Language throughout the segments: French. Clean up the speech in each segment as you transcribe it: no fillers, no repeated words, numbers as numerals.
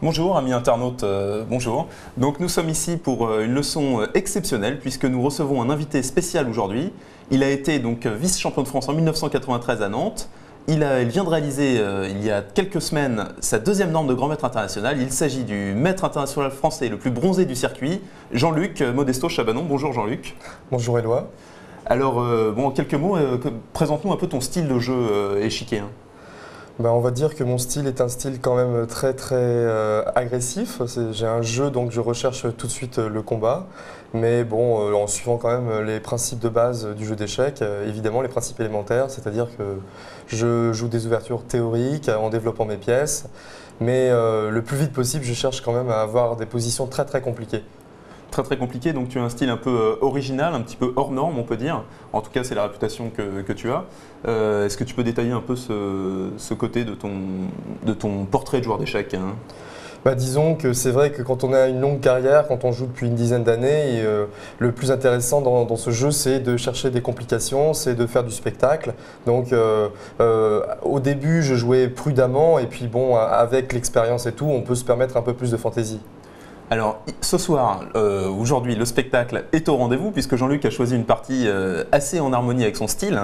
Bonjour amis internautes, bonjour. Donc nous sommes ici pour une leçon exceptionnelle puisque nous recevons un invité spécial aujourd'hui. Il a été donc vice-champion de France en 1993 à Nantes. Il vient de réaliser il y a quelques semaines sa deuxième norme de grand maître international. Il s'agit du maître international français le plus bronzé du circuit, Jean-Luc Modesto Chabanon. Bonjour Jean-Luc. Bonjour Éloi. Alors en quelques mots, présente-nous un peu ton style de jeu échiquier. On va dire que mon style est un style quand même très agressif. J'ai un jeu, donc je recherche tout de suite le combat. Mais bon, en suivant quand même les principes de base du jeu d'échecs, évidemment les principes élémentaires, c'est-à-dire que je joue des ouvertures théoriques en développant mes pièces. Mais le plus vite possible, je cherche quand même à avoir des positions très compliquées. Très compliqué, donc tu as un style un peu original, un petit peu hors norme on peut dire. En tout cas c'est la réputation que tu as. Est-ce que tu peux détailler un peu ce côté de ton portrait de joueur d'échecs Disons que c'est vrai que quand on a une longue carrière, quand on joue depuis une dizaine d'années, le plus intéressant dans ce jeu c'est de chercher des complications, c'est de faire du spectacle. Donc au début je jouais prudemment et puis bon avec l'expérience et tout on peut se permettre un peu plus de fantaisie. Alors ce soir, aujourd'hui, le spectacle est au rendez-vous puisque Jean-Luc a choisi une partie assez en harmonie avec son style.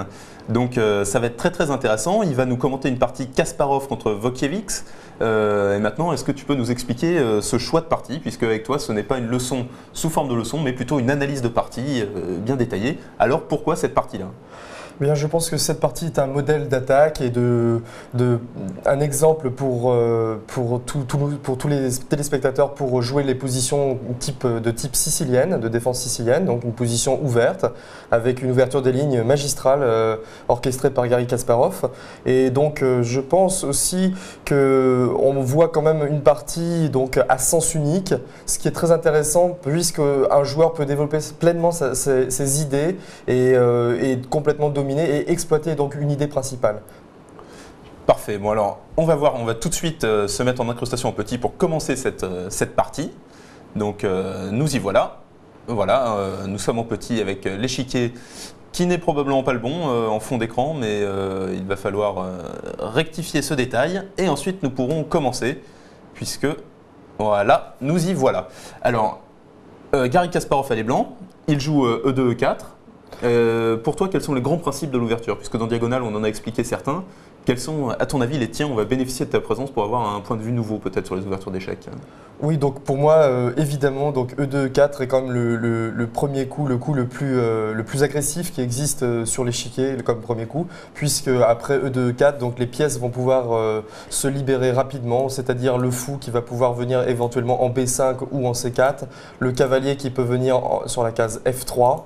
Donc ça va être très intéressant. Il va nous commenter une partie Kasparov contre Wojciech. Et maintenant, est-ce que tu peux nous expliquer ce choix de partie, puisque avec toi, ce n'est pas une leçon sous forme de leçon, mais plutôt une analyse de partie bien détaillée. Alors pourquoi cette partie-là ? Bien, je pense que cette partie est un modèle d'attaque et un exemple pour tous les téléspectateurs pour jouer les positions de type sicilienne, de défense sicilienne, donc une position ouverte avec une ouverture des lignes magistrale orchestrée par Garry Kasparov. Et donc je pense aussi qu'on voit quand même une partie donc, à sens unique, ce qui est très intéressant puisque un joueur peut développer pleinement ses idées et complètement dominer et exploiter donc une idée principale. Parfait. Bon alors, on va tout de suite se mettre en incrustation en petit pour commencer cette partie. Donc nous y voilà. Voilà, nous sommes en petit avec l'échiquier qui n'est probablement pas le bon en fond d'écran, mais il va falloir rectifier ce détail et ensuite nous pourrons commencer puisque voilà, nous y voilà. Alors, Garry Kasparov a les blancs, il joue E2, E4. Pour toi, quels sont les grands principes de l'ouverture? Puisque dans Diagonale, on en a expliqué certains. Quels sont, à ton avis, les tiens? On va bénéficier de ta présence pour avoir un point de vue nouveau peut-être sur les ouvertures d'échecs. Oui, donc pour moi, évidemment, donc E2, E4 est quand même le premier coup, le coup le plus agressif qui existe sur l'échiquier comme premier coup, puisque après E2, E4, donc les pièces vont pouvoir se libérer rapidement, c'est-à-dire le fou qui va pouvoir venir éventuellement en B5 ou en C4, le cavalier qui peut venir sur la case F3.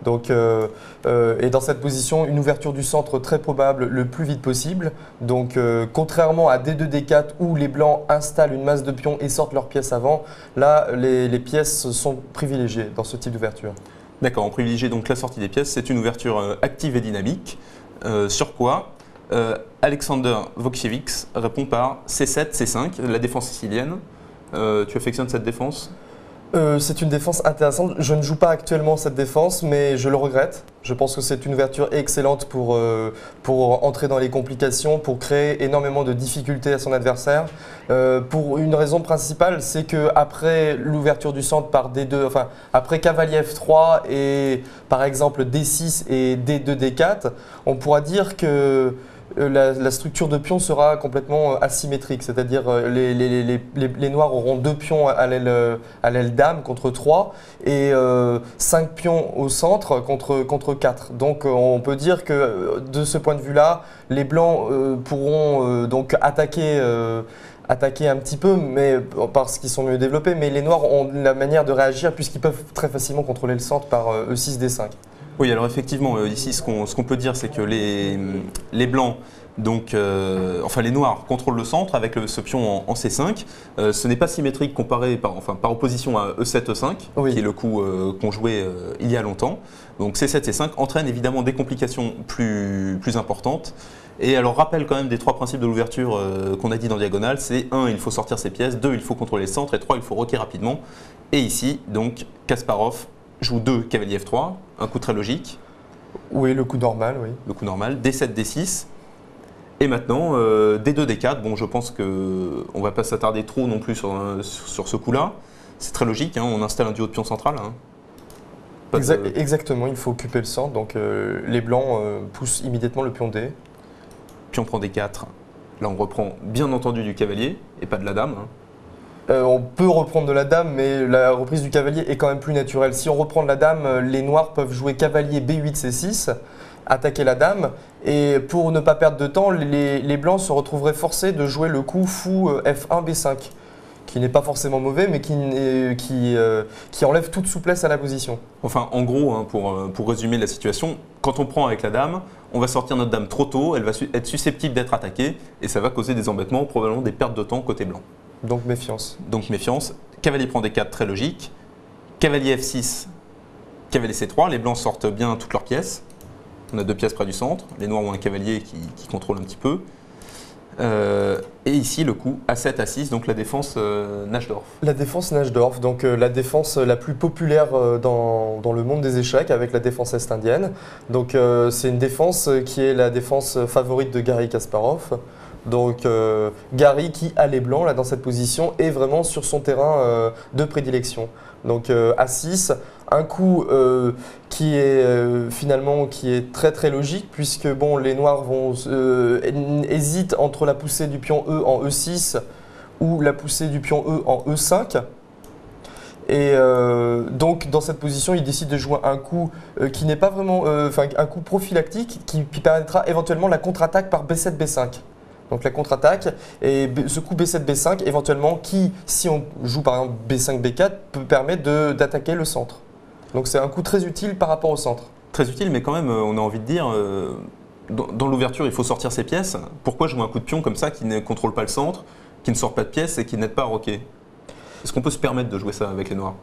Donc, et dans cette position, une ouverture du centre très probable le plus vite possible. Donc, contrairement à D2, D4 où les blancs installent une masse de pions et sortent leurs pièces avant, là, les pièces sont privilégiées dans ce type d'ouverture. D'accord, on privilégie donc la sortie des pièces. C'est une ouverture active et dynamique. Sur quoi Alexander Wojciech répond par C7, C5, la défense sicilienne. Tu affectionnes cette défense ? C'est une défense intéressante. Je ne joue pas actuellement cette défense, mais je le regrette. Je pense que c'est une ouverture excellente pour entrer dans les complications, pour créer énormément de difficultés à son adversaire. Pour une raison principale, c'est qu'après l'ouverture du centre par D2, enfin après cavalier F3 et par exemple D6 et D2, D4, on pourra dire que la structure de pions sera complètement asymétrique, c'est-à-dire les noirs auront 2 pions à l'aile dame contre 3 et 5 pions au centre contre 4. Donc on peut dire que de ce point de vue-là, les blancs pourront donc attaquer un petit peu, mais parce qu'ils sont mieux développés, mais les noirs ont la manière de réagir puisqu'ils peuvent très facilement contrôler le centre par E6, D5. Oui, alors effectivement, ici, ce qu'on peut dire, c'est que les blancs Donc, enfin, les noirs contrôlent le centre avec ce pion en C5. Ce n'est pas symétrique comparé par opposition à E7, E5, Oui. qui est le coup qu'on jouait il y a longtemps. Donc C7, C5 entraîne évidemment des complications plus importantes. Et alors, rappel quand même des 3 principes de l'ouverture qu'on a dit dans Diagonale, c'est 1, il faut sortir ses pièces, 2, il faut contrôler le centre, et 3, il faut roquer rapidement. Et ici, donc, Kasparov joue 2, cavalier F3, un coup très logique. Oui, le coup normal, oui. Le coup normal, D7, D6. Et maintenant, D2, D4. Bon, je pense qu'on ne va pas s'attarder trop non plus sur ce coup-là. C'est très logique, hein, on installe un duo de pion central. Hein. Exactement, il faut occuper le centre. Donc les blancs poussent immédiatement le pion D. Pion prend D4. Là, on reprend bien entendu du cavalier et pas de la dame. Hein. On peut reprendre de la dame, mais la reprise du cavalier est quand même plus naturelle. Si on reprend de la dame, les noirs peuvent jouer cavalier B8, C6, attaquer la dame. Et pour ne pas perdre de temps, les blancs se retrouveraient forcés de jouer le coup fou F1, B5, qui n'est pas forcément mauvais, mais qui enlève toute souplesse à la position. Enfin, en gros, hein, pour résumer la situation, quand on prend avec la dame, on va sortir notre dame trop tôt, elle va être susceptible d'être attaquée, et ça va causer des embêtements, probablement des pertes de temps côté blanc. Donc méfiance. Donc méfiance. Cavalier prend D4, très logique. Cavalier F6, cavalier C3. Les blancs sortent bien toutes leurs pièces. On a 2 pièces près du centre. Les noirs ont un cavalier qui contrôle un petit peu. Et ici, le coup A7, A6, donc la défense Najdorf. La défense Najdorf, donc la défense la plus populaire dans le monde des échecs avec la défense est-indienne. Donc c'est une défense qui est la défense favorite de Garry Kasparov. Donc Garry qui a les blancs là dans cette position est vraiment sur son terrain de prédilection. Donc A6, un coup qui est très très logique puisque bon les noirs hésitent entre la poussée du pion E en E6 ou la poussée du pion E en E5. Et donc dans cette position, il décide de jouer un coup qui n'est pas vraiment, un coup prophylactique qui permettra éventuellement la contre-attaque par B7, B5. Donc la contre-attaque et ce coup B7, B5 éventuellement qui, si on joue par exemple B5, B4, peut permettre d'attaquer le centre. Donc c'est un coup très utile par rapport au centre. Très utile, mais quand même, on a envie de dire, dans l'ouverture, il faut sortir ses pièces. Pourquoi jouer un coup de pion comme ça qui ne contrôle pas le centre, qui ne sort pas de pièces et qui n'aide pas à roquer? Est-ce qu'on peut se permettre de jouer ça avec les noirs?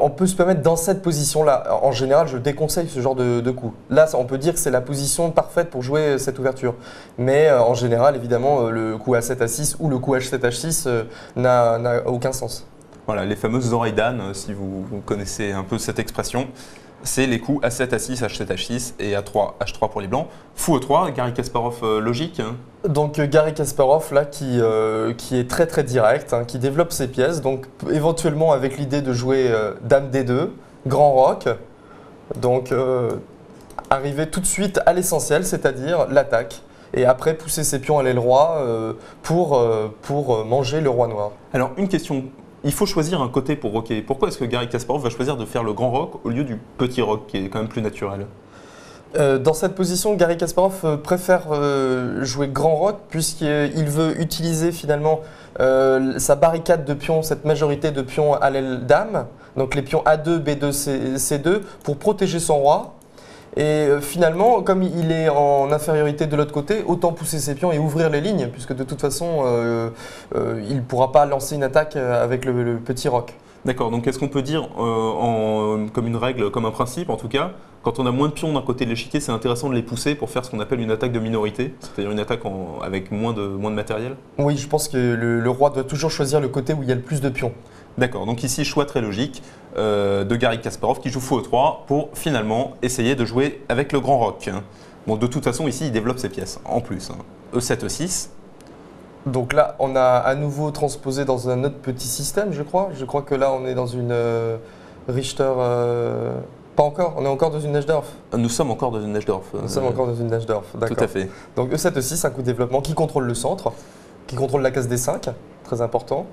On peut se permettre dans cette position-là. En général, je déconseille ce genre de coup. Là, on peut dire que c'est la position parfaite pour jouer cette ouverture. Mais en général, évidemment, le coup A7, A6 ou le coup H7, H6 n'a aucun sens. Voilà, les fameuses oreilles d'âne, si vous connaissez un peu cette expression. C'est les coups A7, A6, H7, H6 et A3, H3 pour les blancs. Fou E3, Garry Kasparov logique. Donc Garry Kasparov là qui est très très direct, hein, qui développe ses pièces, donc éventuellement avec l'idée de jouer Dame D2, Grand Roc, donc arriver tout de suite à l'essentiel, c'est-à-dire l'attaque, et après pousser ses pions à l'aile roi pour manger le roi noir. Alors une question. Il faut choisir un côté pour roquer. Pourquoi est-ce que Garry Kasparov va choisir de faire le grand rock au lieu du petit rock qui est quand même plus naturel? Dans cette position, Garry Kasparov préfère jouer grand rock puisqu'il veut utiliser finalement sa barricade de pions, cette majorité de pions à l'aile dame, donc les pions A2, B2, C2, pour protéger son roi. Et finalement, comme il est en infériorité de l'autre côté, autant pousser ses pions et ouvrir les lignes, puisque de toute façon, il ne pourra pas lancer une attaque avec le petit roc. D'accord, donc est-ce qu'on peut dire, comme une règle, comme un principe en tout cas, quand on a moins de pions d'un côté de l'échiquier, c'est intéressant de les pousser pour faire ce qu'on appelle une attaque de minorité, c'est-à-dire une attaque avec moins de matériel? Oui, je pense que le roi doit toujours choisir le côté où il y a le plus de pions. D'accord, donc ici, choix très logique de Garry Kasparov qui joue fou E3 pour finalement essayer de jouer avec le grand roc. Bon, de toute façon, ici, il développe ses pièces en plus. E7, E6. Donc là, on a à nouveau transposé dans un autre petit système, je crois. Je crois que là, on est dans une Richter... Pas encore, on est encore dans une Najdorf. Nous sommes encore dans une Najdorf. Nous sommes encore dans une Najdorf, d'accord. Tout à fait. Donc E7, E6, un coup de développement qui contrôle le centre, qui contrôle la case D5, très important.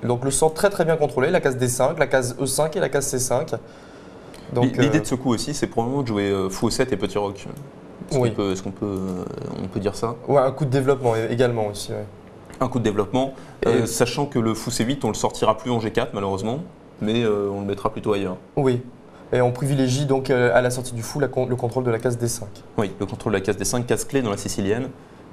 Donc le centre très très bien contrôlé, la case D5, la case E5 et la case C5. L'idée de ce coup aussi, c'est probablement de jouer fou E7 et petit roc. Est-ce qu'on peut dire ça? Ouais, un coup de développement également aussi. Ouais. Un coup de développement, sachant que le fou C8, on le sortira plus en G4 malheureusement, mais on le mettra plutôt ailleurs. Oui, et on privilégie donc à la sortie du fou le contrôle de la case D5. Oui, le contrôle de la case D5, case clé dans la sicilienne.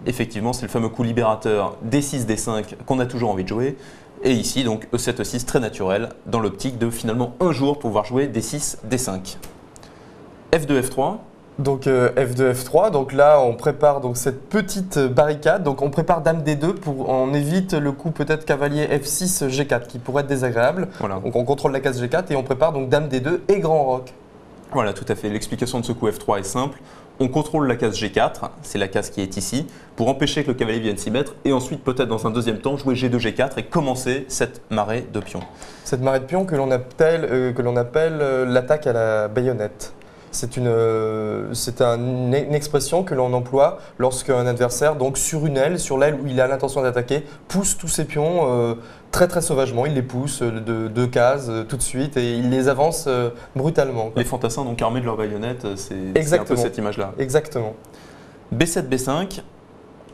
Effectivement, c'est le fameux coup libérateur D6, D5 qu'on a toujours envie de jouer. Et ici, donc E7, E6, très naturel, dans l'optique de finalement un jour pouvoir jouer D6, D5. F2, F3. Donc F2, F3, donc là on prépare donc cette petite barricade, donc on prépare Dame D2 on évite le coup peut-être cavalier F6, G4 qui pourrait être désagréable. Voilà. Donc on contrôle la case G4 et on prépare donc Dame D2 et Grand Roc. Voilà, tout à fait. L'explication de ce coup F3 est simple. On contrôle la case G4, c'est la case qui est ici, pour empêcher que le cavalier vienne s'y mettre et ensuite peut-être dans un deuxième temps jouer G2, G4 et commencer cette marée de pions. Cette marée de pions que l'on appelle l'attaque à la baïonnette. C'est une expression que l'on emploie lorsqu'un adversaire, donc sur une aile, sur l'aile où il a l'intention d'attaquer, pousse tous ses pions très très sauvagement. Il les pousse de deux cases tout de suite et il les avance brutalement. Les fantassins donc armés de leurs baïonnettes, c'est un peu cette image-là. Exactement. B7, B5,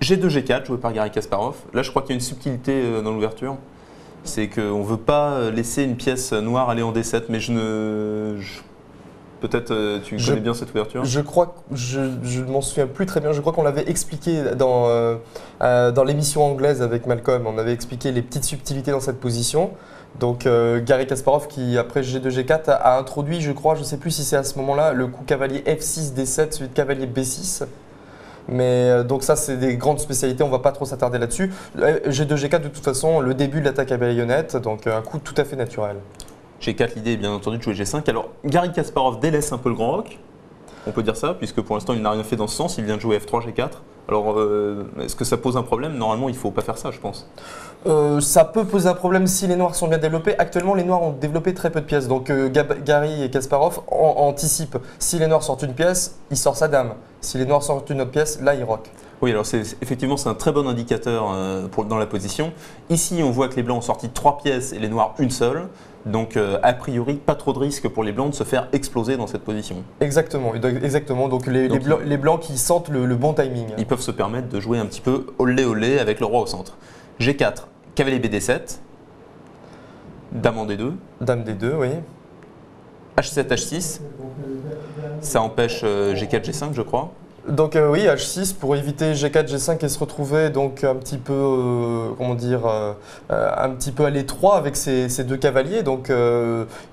G2, G4 joué par Garry Kasparov. Là je crois qu'il y a une subtilité dans l'ouverture. C'est qu'on ne veut pas laisser une pièce noire aller en D7, mais peut-être tu connais bien cette ouverture. Je crois, je ne m'en souviens plus très bien. Je crois qu'on l'avait expliqué dans l'émission anglaise avec Malcolm. On avait expliqué les petites subtilités dans cette position. Donc Garry Kasparov qui après G2, G4 a introduit, je crois, je ne sais plus si c'est à ce moment-là, le coup cavalier F6, D7, celui de cavalier B6. Mais donc ça c'est des grandes spécialités, on ne va pas trop s'attarder là-dessus. G2, G4 de toute façon, le début de l'attaque à baïonnette, donc un coup tout à fait naturel. G4, l'idée est bien entendu de jouer G5. Alors, Garry Kasparov délaisse un peu le grand roc, on peut dire ça, puisque pour l'instant il n'a rien fait dans ce sens, il vient de jouer F3, G4. Alors, est-ce que ça pose un problème? Normalement, il ne faut pas faire ça, je pense. Ça peut poser un problème si les noirs sont bien développés. Actuellement, les noirs ont développé très peu de pièces. Donc, Garry et Kasparov anticipent. Si les noirs sortent une pièce, il sort sa dame. Si les noirs sortent une autre pièce, là, il rock. Oui, alors effectivement, c'est un très bon indicateur dans la position. Ici, on voit que les blancs ont sorti 3 pièces et les noirs une seule. Donc, a priori, pas trop de risque pour les blancs de se faire exploser dans cette position. Exactement. Donc, les blancs qui sentent le bon timing. Ils peuvent se permettre de jouer un petit peu olé olé avec le roi au centre. G4, cavalier BD7, dame en D2. Dame D2, oui. H7, H6. Ça empêche G4, G5, je crois. Donc oui, H6 pour éviter G4, G5 et se retrouver donc un petit peu, un petit peu à l'étroit avec ces deux cavaliers. Donc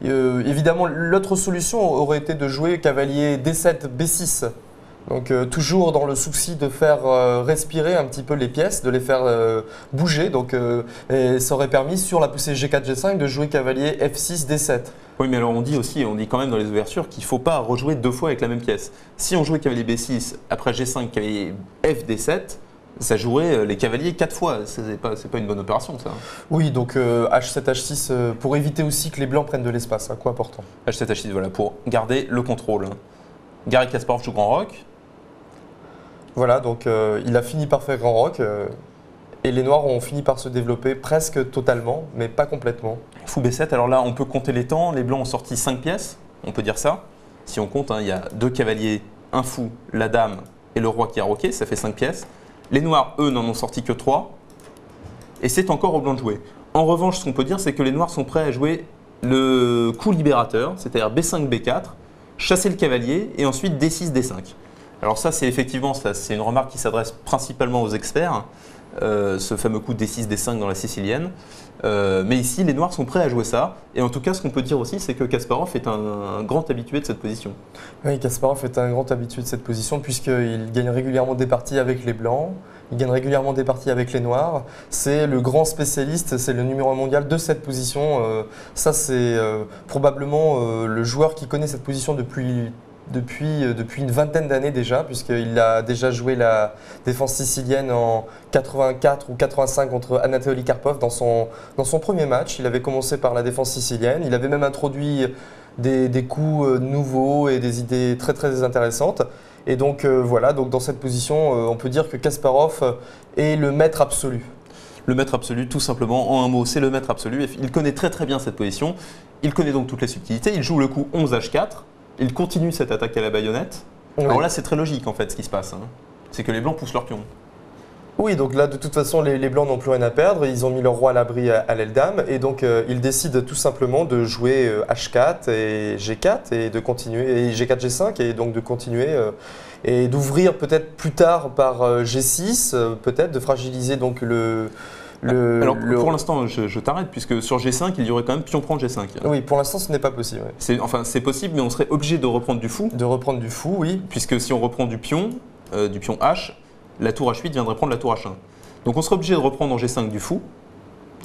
évidemment, l'autre solution aurait été de jouer cavalier D7, B6. Donc toujours dans le souci de faire respirer un petit peu les pièces, de les faire bouger. Donc et ça aurait permis sur la poussée G4, G5 de jouer cavalier F6, D7. Oui, mais alors on dit quand même dans les ouvertures qu'il ne faut pas rejouer 2 fois avec la même pièce. Si on jouait cavalier B6, après G5, cavalier F, D7, ça jouerait les cavaliers 4 fois. C'est pas une bonne opération, ça. Oui, donc H7, H6 pour éviter aussi que les blancs prennent de l'espace, un coup important. H7, H6, voilà, pour garder le contrôle. Garry Kasparov joue grand roc. Voilà, donc il a fini par faire grand roc. Et les noirs ont fini par se développer presque totalement, mais pas complètement. Fou B7, alors là on peut compter les temps, les blancs ont sorti 5 pièces, on peut dire ça. Si on compte, il y a 2 cavaliers, un fou, la dame et le roi qui a roqué, ça fait 5 pièces. Les noirs, eux, n'en ont sorti que 3. Et c'est encore aux blancs de jouer. En revanche, ce qu'on peut dire, c'est que les noirs sont prêts à jouer le coup libérateur, c'est-à-dire B5, B4, chasser le cavalier et ensuite D6, D5. Alors ça, c'est effectivement c'est une remarque qui s'adresse principalement aux experts. Ce fameux coup D6, D5 dans la sicilienne. Mais ici, les noirs sont prêts à jouer ça. Et en tout cas, ce qu'on peut dire aussi, c'est que Kasparov est un grand habitué de cette position. Oui, Kasparov est un grand habitué de cette position puisqu'il gagne régulièrement des parties avec les blancs. Il gagne régulièrement des parties avec les noirs. C'est le grand spécialiste, c'est le numéro 1 mondial de cette position. Ça, c'est probablement le joueur qui connaît cette position depuis une vingtaine d'années déjà, puisqu'il a déjà joué la défense sicilienne en 84 ou 85 contre Anatoly Karpov dans son premier match. Il avait commencé par la défense sicilienne, il avait même introduit des coups nouveaux et des idées très très intéressantes. Et donc voilà, donc dans cette position, on peut dire que Kasparov est le maître absolu. Le maître absolu, tout simplement, en un mot, c'est le maître absolu. Il connaît très très bien cette position, il connaît donc toutes les subtilités, il joue le coup 11H4. Il continue cette attaque à la baïonnette. Oui. Alors là, c'est très logique en fait ce qui se passe. C'est que les blancs poussent leurs pions. Oui, donc là, de toute façon, les blancs n'ont plus rien à perdre. Ils ont mis leur roi à l'abri à l'aile dame. Et donc, ils décident tout simplement de jouer H4 et G4 et de continuer, et G4, G5, et donc de continuer et d'ouvrir peut-être plus tard par G6, peut-être, de fragiliser donc Alors, pour l'instant, je t'arrête, puisque sur G5, il y aurait quand même pion prend G5. Oui, pour l'instant, ce n'est pas possible. Ouais. C'est possible, mais on serait obligé de reprendre du fou. De reprendre du fou, oui. Puisque si on reprend du pion H, la tour H8 viendrait prendre la tour H1. Donc on serait obligé de reprendre en G5 du fou.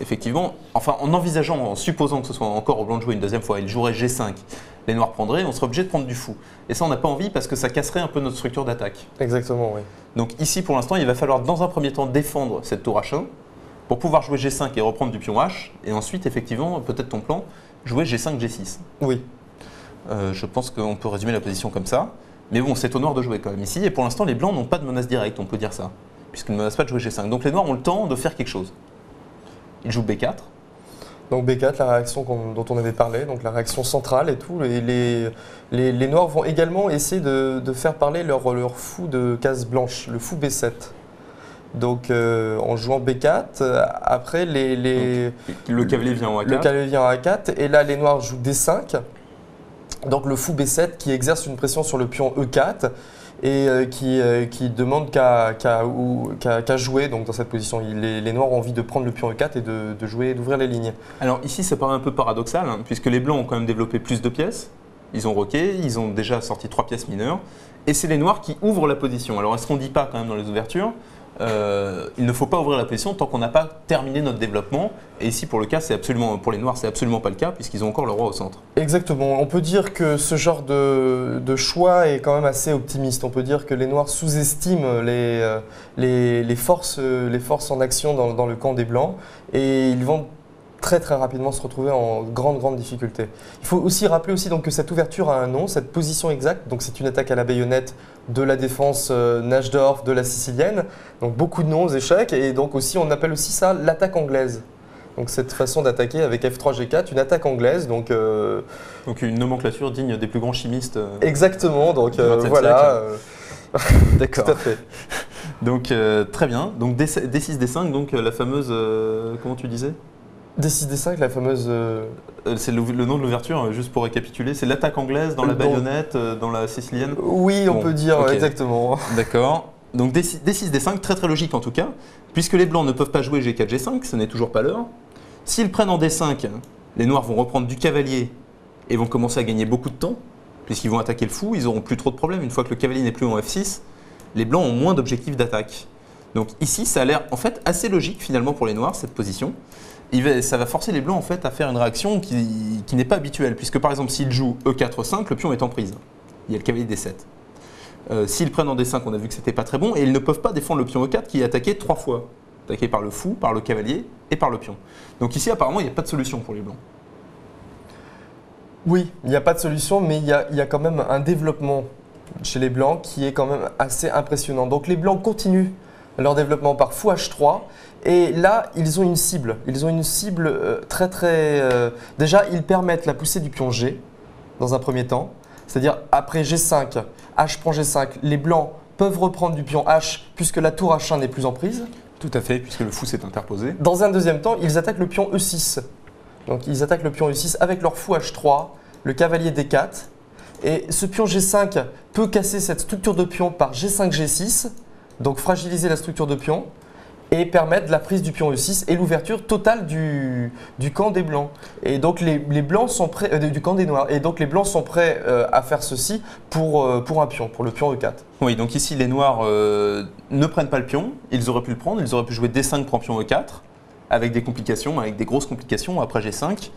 Effectivement, enfin en envisageant, en supposant que ce soit encore au blanc de jouer une deuxième fois, il jouerait G5, les noirs prendraient, on serait obligé de prendre du fou. Et ça, on n'a pas envie parce que ça casserait un peu notre structure d'attaque. Exactement, oui. Donc ici, pour l'instant, il va falloir dans un premier temps défendre cette tour H1 pour pouvoir jouer G5 et reprendre du pion H. Et ensuite, effectivement, peut-être ton plan, jouer G5, G6. Oui. Je pense qu'on peut résumer la position comme ça. Mais bon, c'est au noir de jouer quand même ici. Et pour l'instant, les blancs n'ont pas de menace directe, on peut dire ça. Puisqu'ils ne menacent pas de jouer G5. Donc les noirs ont le temps de faire quelque chose. Ils jouent B4. Donc B4, la réaction dont on avait parlé, donc la réaction centrale et tout. Les noirs vont également essayer de faire parler leur fou de case blanche, le fou B7. Donc en jouant B4, après le cavalier vient en A4. Le cavalier vient en A4 et là les noirs jouent D5. Donc le fou B7 qui exerce une pression sur le pion E4 et qui demande qu'à jouer donc dans cette position. Les noirs ont envie de prendre le pion E4 et de jouer, d'ouvrir les lignes. Alors ici ça paraît un peu paradoxal hein, puisque les blancs ont quand même développé plus de pièces. Ils ont roqué, ils ont déjà sorti 3 pièces mineures et c'est les noirs qui ouvrent la position. Alors est-ce qu'on ne dit pas quand même dans les ouvertures il ne faut pas ouvrir la position tant qu'on n'a pas terminé notre développement. Et ici, pour le cas, pour les noirs, c'est absolument pas le cas puisqu'ils ont encore le roi au centre. Exactement. On peut dire que ce genre de choix est quand même assez optimiste. On peut dire que les noirs sous-estiment les forces en action dans le camp des blancs et ils vont très rapidement se retrouver en grande difficulté. Il faut aussi rappeler aussi donc que cette ouverture a un nom, cette position exacte. Donc c'est une attaque à la baïonnette de la défense Najdorf, de la sicilienne. Donc beaucoup de noms aux échecs et donc aussi on appelle aussi ça l'attaque anglaise. Donc cette façon d'attaquer avec F3 G4, une attaque anglaise. Donc une nomenclature digne des plus grands chimistes. Exactement. Donc voilà. D'accord. Tout à fait. Donc très bien. Donc D6 D5 donc la fameuse comment tu disais? D6 D5, la fameuse. C'est le nom de l'ouverture, juste pour récapituler. C'est l'attaque anglaise dans la baïonnette, dans la sicilienne. Oui, on peut dire okay. Exactement. D'accord. Donc D6 D5, très logique en tout cas, puisque les blancs ne peuvent pas jouer G4 G5, ce n'est toujours pas l'heure. S'ils prennent en D5, les noirs vont reprendre du cavalier et vont commencer à gagner beaucoup de temps, puisqu'ils vont attaquer le fou, ils n'auront plus trop de problèmes. Une fois que le cavalier n'est plus en F6, les blancs ont moins d'objectifs d'attaque. Donc ici, ça a l'air en fait assez logique finalement pour les noirs, cette position. Ça va forcer les blancs en fait à faire une réaction qui n'est pas habituelle, puisque par exemple s'ils jouent E4-5, le pion est en prise. Il y a le cavalier D7. S'ils prennent en D5, on a vu que c'était pas très bon, et ils ne peuvent pas défendre le pion E4 qui est attaqué 3 fois. Attaqué par le fou, par le cavalier et par le pion. Donc ici apparemment il n'y a pas de solution pour les blancs. Oui, il n'y a pas de solution, mais il y a quand même un développement chez les blancs qui est quand même assez impressionnant. Donc les blancs continuent leur développement par fou H3. Et là, ils ont une cible. Ils ont une cible déjà, ils permettent la poussée du pion G dans un premier temps. C'est-à-dire, après G5, H prend G5, les blancs peuvent reprendre du pion H puisque la tour H1 n'est plus en prise. Tout à fait, puisque le fou s'est interposé. Dans un deuxième temps, ils attaquent le pion E6. Donc, ils attaquent le pion E6 avec leur fou H3, le cavalier D4. Et ce pion G5 peut casser cette structure de pion par G5, G6, donc fragiliser la structure de pion. Et permettre la prise du pion E6 et l'ouverture totale du camp des blancs. Et donc les blancs sont prêts du camp des noirs. Et donc les blancs sont prêts à faire ceci pour un pion, pour le pion E4. Oui, donc ici les noirs ne prennent pas le pion. Ils auraient pu le prendre. Ils auraient pu jouer D5 prend pion E4 avec des complications, avec des grosses complications après G5.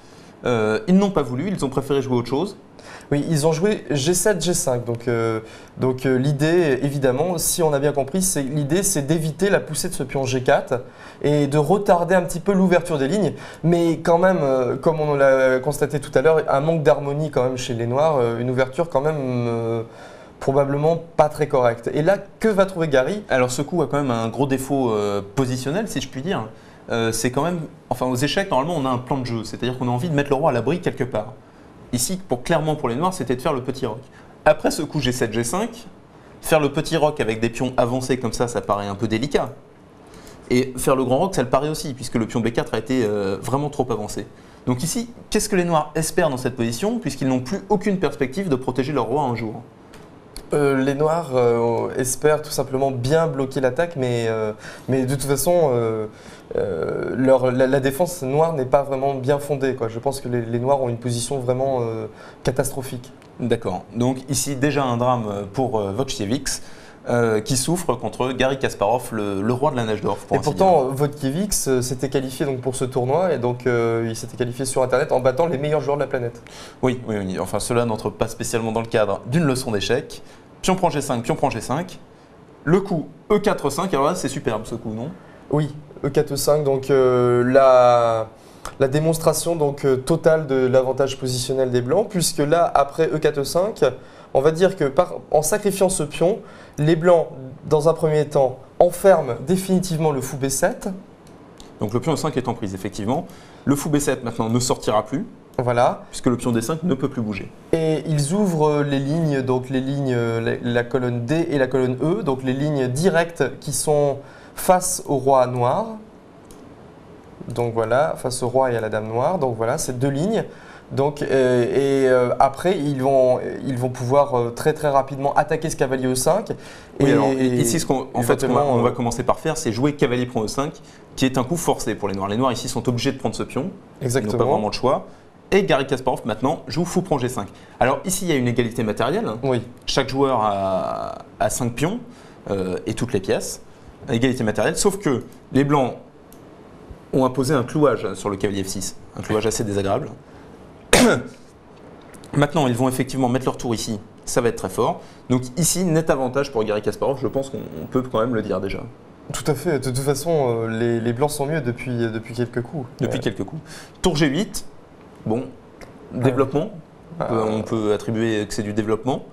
Ils n'ont pas voulu. Ils ont préféré jouer autre chose. Oui, ils ont joué G7, G5. Donc l'idée, évidemment, si on a bien compris, l'idée c'est d'éviter la poussée de ce pion G4 et de retarder un petit peu l'ouverture des lignes. Mais quand même, comme on l'a constaté tout à l'heure, un manque d'harmonie quand même chez les noirs, une ouverture quand même probablement pas très correcte. Et là, que va trouver Gary? Alors ce coup a quand même un gros défaut positionnel, si je puis dire. C'est quand même, enfin aux échecs, normalement on a un plan de jeu, c'est-à-dire qu'on a envie de mettre le roi à l'abri quelque part. Ici, clairement pour les noirs, c'était de faire le petit roc. Après ce coup G7, G5, faire le petit roc avec des pions avancés comme ça paraît un peu délicat. Et faire le grand roc, ça le paraît aussi, puisque le pion B4 a été vraiment trop avancé. Donc ici, qu'est-ce que les noirs espèrent dans cette position, puisqu'ils n'ont plus aucune perspective de protéger leur roi un jour? Les noirs espèrent tout simplement bien bloquer l'attaque, mais de toute façon, la défense noire n'est pas vraiment bien fondée, quoi. Je pense que les noirs ont une position vraiment catastrophique. D'accord. Donc ici, déjà un drame pour Wojciech, qui souffre contre Garry Kasparov, le roi de la nage d'or. Et pourtant, Wojciech s'était qualifié donc pour ce tournoi, et donc il s'était qualifié sur Internet en battant les meilleurs joueurs de la planète. Oui, oui, oui. Enfin, cela n'entre pas spécialement dans le cadre d'une leçon d'échecs. Pion prend G5, pion prend G5. Le coup E4-5, alors là c'est superbe ce coup, non? Oui, E4-5, donc la démonstration donc, totale de l'avantage positionnel des blancs, puisque là, après E4-5, on va dire que en sacrifiant ce pion, les blancs, dans un premier temps, enferment définitivement le fou B7. Donc le pion E5 est en prise, effectivement. Le fou B7 maintenant ne sortira plus. Voilà. Puisque le pion D5 ne peut plus bouger. Et ils ouvrent les lignes, donc les lignes, la colonne D et la colonne E, donc les lignes directes qui sont face au roi noir. Donc voilà, face au roi et à la dame noire. Donc voilà, ces deux lignes. Donc, après, ils vont pouvoir très très rapidement attaquer ce cavalier E5. Oui, alors, ici, on va commencer par faire, c'est jouer cavalier prend E5, qui est un coup forcé pour les noirs. Les noirs ici sont obligés de prendre ce pion. Exactement. Ils n'ont pas vraiment le choix. Et Garry Kasparov maintenant joue fou prend G5. Alors ici, il y a une égalité matérielle. Oui. Chaque joueur a 5 pions et toutes les pièces. Égalité matérielle, sauf que les blancs ont imposé un clouage sur le cavalier F6. Un clouage assez désagréable. Maintenant, ils vont effectivement mettre leur tour ici. Ça va être très fort. Donc ici, net avantage pour Garry Kasparov. Je pense qu'on peut quand même le dire déjà. Tout à fait. De toute façon, les blancs sont mieux depuis quelques coups. Depuis quelques coups. Tour G8. Bon, développement. On peut attribuer que c'est du développement.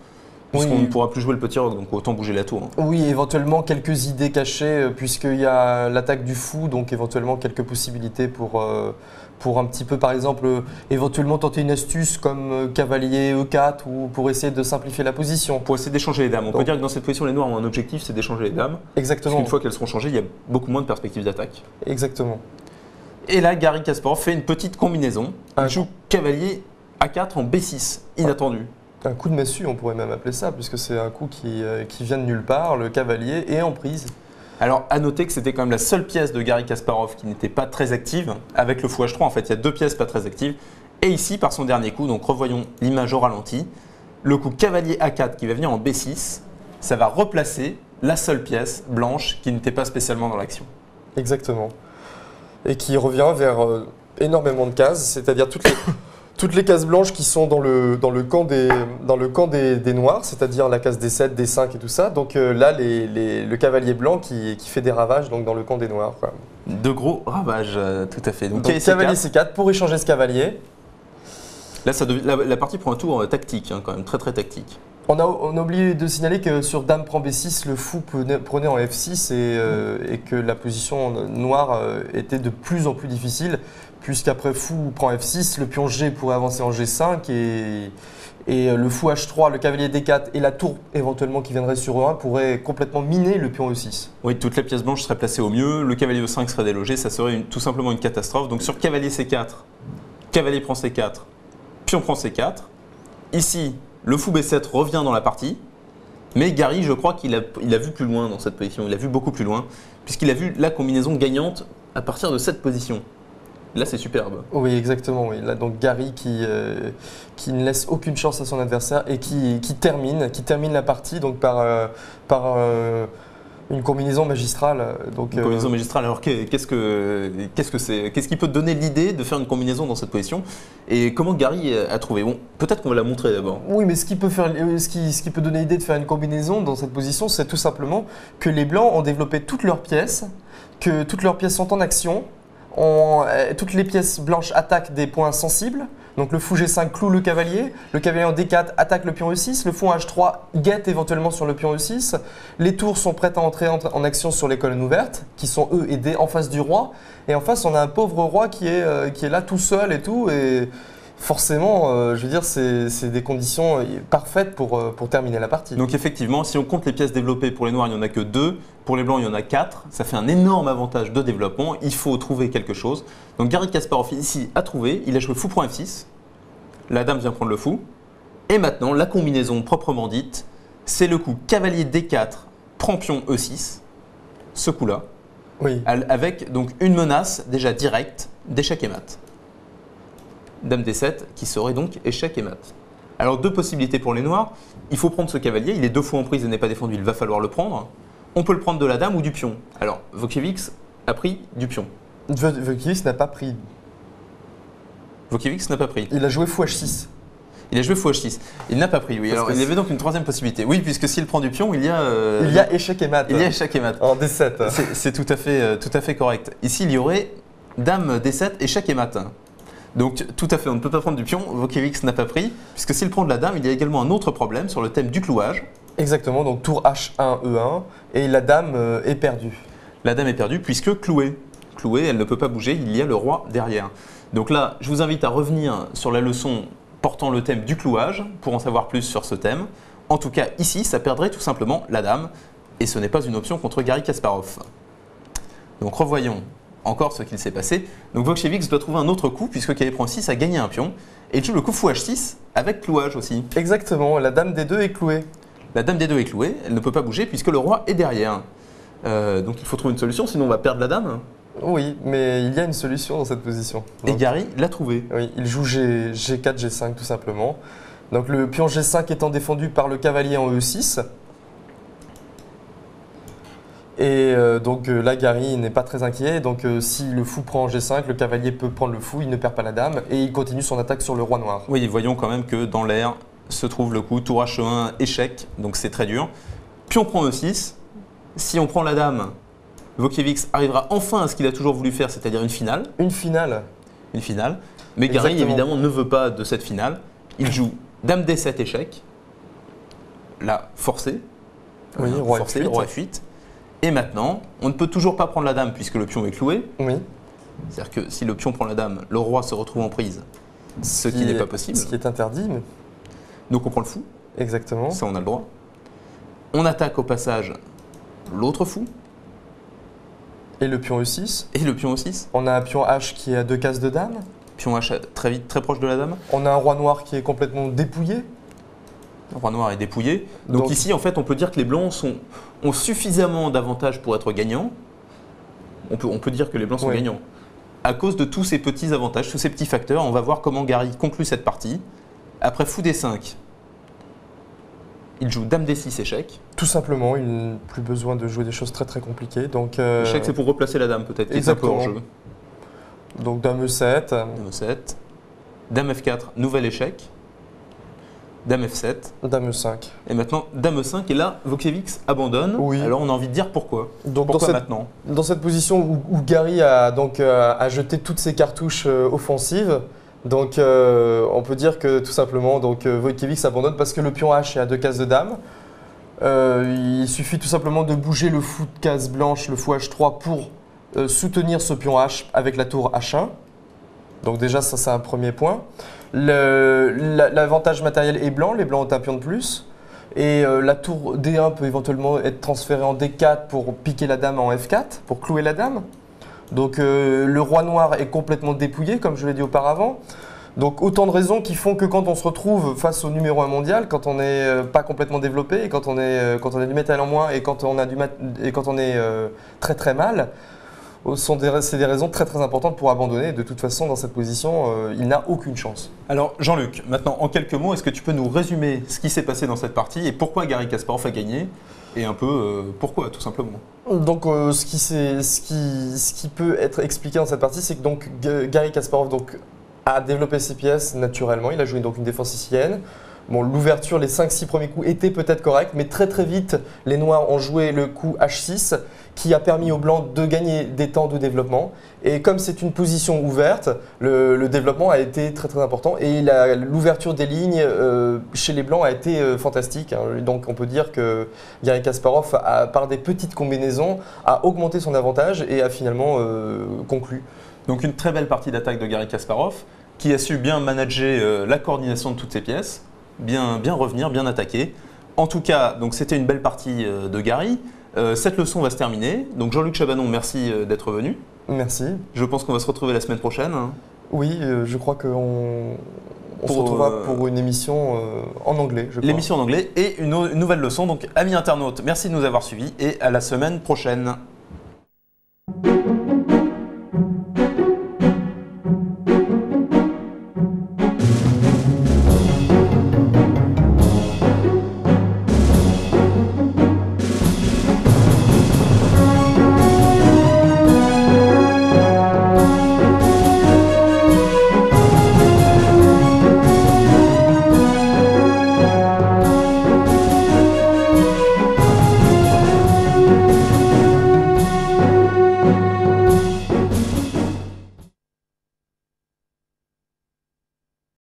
Puisqu'on ne pourra plus jouer le petit roc, donc autant bouger la tour. Oui, éventuellement quelques idées cachées, puisqu'il y a l'attaque du fou, donc éventuellement quelques possibilités pour un petit peu, par exemple, éventuellement tenter une astuce comme cavalier E4 ou pour essayer de simplifier la position. Pour essayer d'échanger les dames. On peut dire que dans cette position, les noirs ont un objectif, c'est d'échanger les dames. Exactement. Parce qu'une fois qu'elles seront changées, il y a beaucoup moins de perspectives d'attaque. Exactement. Et là, Garry Kasparov fait une petite combinaison. Il joue cavalier A4 en B6, inattendu. Un coup de massue, on pourrait même appeler ça, puisque c'est un coup qui vient de nulle part, le cavalier est en prise. Alors, à noter que c'était quand même la seule pièce de Garry Kasparov qui n'était pas très active. Avec le fou H3, en fait, il y a deux pièces pas très actives. Et ici, par son dernier coup, donc revoyons l'image au ralenti, le coup cavalier A4 qui va venir en B6, ça va replacer la seule pièce blanche qui n'était pas spécialement dans l'action. Exactement. Et qui revient vers énormément de cases, c'est-à-dire toutes les cases blanches qui sont dans le camp des noirs, c'est-à-dire la case D7, D5 et tout ça. Donc là, le cavalier blanc qui fait des ravages donc, dans le camp des noirs, quoi. De gros ravages, tout à fait. Donc cavalier C4 pour échanger ce cavalier. Là, la partie prend un tour tactique, hein, quand même, très très tactique. On a oublié de signaler que sur dame prend B6, le fou prenait en F6 et que la position noire était de plus en plus difficile, puisqu'après fou prend F6, le pion G pourrait avancer en G5 et le fou H3, le cavalier D4 et la tour éventuellement qui viendrait sur E1 pourraient complètement miner le pion E6. Oui, toutes les pièces blanches seraient placées au mieux, le cavalier E5 serait délogé, ça serait tout simplement une catastrophe. Donc sur cavalier C4, cavalier prend C4, pion prend C4. Ici, le fou B7 revient dans la partie, mais Garry, je crois qu'il a vu plus loin dans cette position, il a vu beaucoup plus loin, puisqu'il a vu la combinaison gagnante à partir de cette position. Là, c'est superbe. Oui, exactement. Oui. Là, donc Garry qui ne laisse aucune chance à son adversaire et qui termine la partie donc par une combinaison magistrale. Donc, une combinaison magistrale. Alors, qu'est-ce qui peut te donner l'idée de faire une combinaison dans cette position? Et comment Garry a trouvé? Bon, peut-être qu'on va la montrer d'abord. Oui, mais ce qui peut donner l'idée de faire une combinaison dans cette position, c'est tout simplement que les blancs ont développé toutes leurs pièces, que toutes leurs pièces sont en action. Toutes les pièces blanches attaquent des points sensibles. Donc le fou G5 cloue le cavalier en D4 attaque le pion E6, le fou en H3 guette éventuellement sur le pion E6. Les tours sont prêtes à entrer en action sur les colonnes ouvertes, qui sont E et D en face du roi. Et en face, on a un pauvre roi qui est là tout seul et tout. forcément, je veux dire, c'est des conditions parfaites pour terminer la partie. Donc effectivement, si on compte les pièces développées pour les noirs, il n'y en a que 2. Pour les blancs, il y en a 4. Ça fait un énorme avantage de développement. Il faut trouver quelque chose. Donc Garry Kasparov ici a trouvé. Il a joué fou pour F6. La dame vient prendre le fou. Et maintenant, la combinaison proprement dite, c'est le coup cavalier D4, prend pion E6. Ce coup-là. Oui. Avec donc une menace déjà directe d'échec et mat. Dame D7 qui serait donc échec et mat. Alors 2 possibilités pour les noirs. Il faut prendre ce cavalier. Il est 2 fois en prise et n'est pas défendu. Il va falloir le prendre. On peut le prendre de la dame ou du pion. Alors, Wojciech a pris du pion. Wojciech n'a pas pris. Wojciech n'a pas pris. Il a joué fou H6. Il a joué fou H6. Il n'a pas pris, oui. Alors, il y avait donc une 3e possibilité. Oui, puisque s'il prend du pion, il y a échec et mat. Il y a échec et mat. En D7. C'est tout à fait correct. Ici, il y aurait dame D7, échec et mat. Donc, tout à fait, on ne peut pas prendre du pion. Wojciech n'a pas pris. Puisque s'il prend de la dame, il y a également un autre problème sur le thème du clouage. Exactement, donc tour H1, E1, et la dame est perdue. La dame est perdue puisque clouée. Clouée, elle ne peut pas bouger, il y a le roi derrière. Donc là, je vous invite à revenir sur la leçon portant le thème du clouage pour en savoir plus sur ce thème. En tout cas, ici, ça perdrait tout simplement la dame, et ce n'est pas une option contre Garry Kasparov. Donc revoyons encore ce qu'il s'est passé. Donc Wojciech doit trouver un autre coup puisque cavalier prend 6 a gagné un pion, et il joue le coup fou H6 avec clouage aussi. Exactement, la dame D2 est clouée. La dame D2 est clouée, elle ne peut pas bouger puisque le roi est derrière. Donc il faut trouver une solution, sinon on va perdre la dame. Oui, mais il y a une solution dans cette position. Et Garry l'a trouvée. Oui, il joue G4, G5 tout simplement. Donc le pion G5 étant défendu par le cavalier en E6. Et donc là, Garry n'est pas très inquiet. Donc si le fou prend G5, le cavalier peut prendre le fou, il ne perd pas la dame. Et il continue son attaque sur le roi noir. Oui, voyons quand même que dans l'air se trouve le coup tour H1, échec, donc c'est très dur. Pion prend E6. Si on prend la dame, Wojciech arrivera enfin à ce qu'il a toujours voulu faire, c'est-à-dire une finale. Une finale. Une finale. Mais Garry, Exactement. évidemment, ne veut pas de cette finale. Il joue dame D7, échec. Là, forcé. Oui, roi forcé, F8. roi F8. Et maintenant, on ne peut toujours pas prendre la dame puisque le pion est cloué. Oui. C'est-à-dire que si le pion prend la dame, le roi se retrouve en prise, ce qui n'est pas possible. Ce qui est interdit. Mais... Donc on prend le fou. Exactement. Ça, on a le droit. On attaque au passage l'autre fou. Et le pion E6. Et le pion E6. On a un pion H qui a 2 cases de dame. Pion H très vite, très proche de la dame. On a un roi noir qui est complètement dépouillé. Le roi noir est dépouillé. Donc ici, en fait, on peut dire que les blancs ont suffisamment d'avantages pour être gagnants. On peut dire que les blancs sont Oui. gagnants. À cause de tous ces petits avantages, tous ces petits facteurs, on va voir comment Garry conclut cette partie. Après fou D5, il joue dame D6, échec. Tout simplement, il n'a plus besoin de jouer des choses très très compliquées. Donc, Échec, c'est pour replacer la dame peut-être, qui est un peu hors jeu. Donc dame E7. Dame E7. Dame F4, nouvel échec. Dame F7. Dame E5. Et maintenant, dame E5, et là, Wojciech abandonne. Oui. Alors on a envie de dire pourquoi. Donc Pourquoi dans maintenant cette position où Garry a jeté toutes ses cartouches offensives, donc on peut dire que tout simplement Wojciech abandonne parce que le pion H est à 2 cases de dame. Il suffit tout simplement de bouger le fou de case blanche, le fou H3 pour soutenir ce pion H avec la tour H1. Donc déjà ça c'est un premier point. L'avantage matériel est blanc, les blancs ont un pion de plus. Et la tour D1 peut éventuellement être transférée en D4 pour piquer la dame en F4, pour clouer la dame. Donc le roi noir est complètement dépouillé, comme je l'ai dit auparavant. Donc autant de raisons qui font que quand on se retrouve face au numéro 1 mondial, quand on n'est pas complètement développé, quand on a du matériel en moins et quand on est très très mal, c'est des raisons très très importantes pour abandonner. De toute façon, dans cette position, il n'a aucune chance. Alors Jean-Luc, maintenant en quelques mots, est-ce que tu peux nous résumer ce qui s'est passé dans cette partie et pourquoi Garry Kasparov a gagné et un peu pourquoi tout simplement? Donc ce qui peut être expliqué dans cette partie, c'est que donc, Garry Kasparov a développé ses pièces naturellement. Il a joué donc une défense sicilienne. Bon, l'ouverture, les 5-6 premiers coups étaient peut-être corrects, mais très très vite, les noirs ont joué le coup H6 qui a permis aux blancs de gagner des temps de développement. Et comme c'est une position ouverte, le développement a été très très important et l'ouverture des lignes chez les blancs a été fantastique. Hein. Donc on peut dire que Garry Kasparov, par des petites combinaisons, a augmenté son avantage et a finalement conclu. Donc une très belle partie d'attaque de Garry Kasparov. qui a su bien manager la coordination de toutes ces pièces, bien revenir, bien attaquer. En tout cas, donc c'était une belle partie de Gary. Cette leçon va se terminer. Donc Jean-Luc Chabanon, merci d'être venu. Merci. Je pense qu'on va se retrouver la semaine prochaine. Oui, je crois qu'on se retrouvera pour une émission en anglais. L'émission en anglais et une nouvelle leçon. Donc amis internautes, merci de nous avoir suivis et à la semaine prochaine.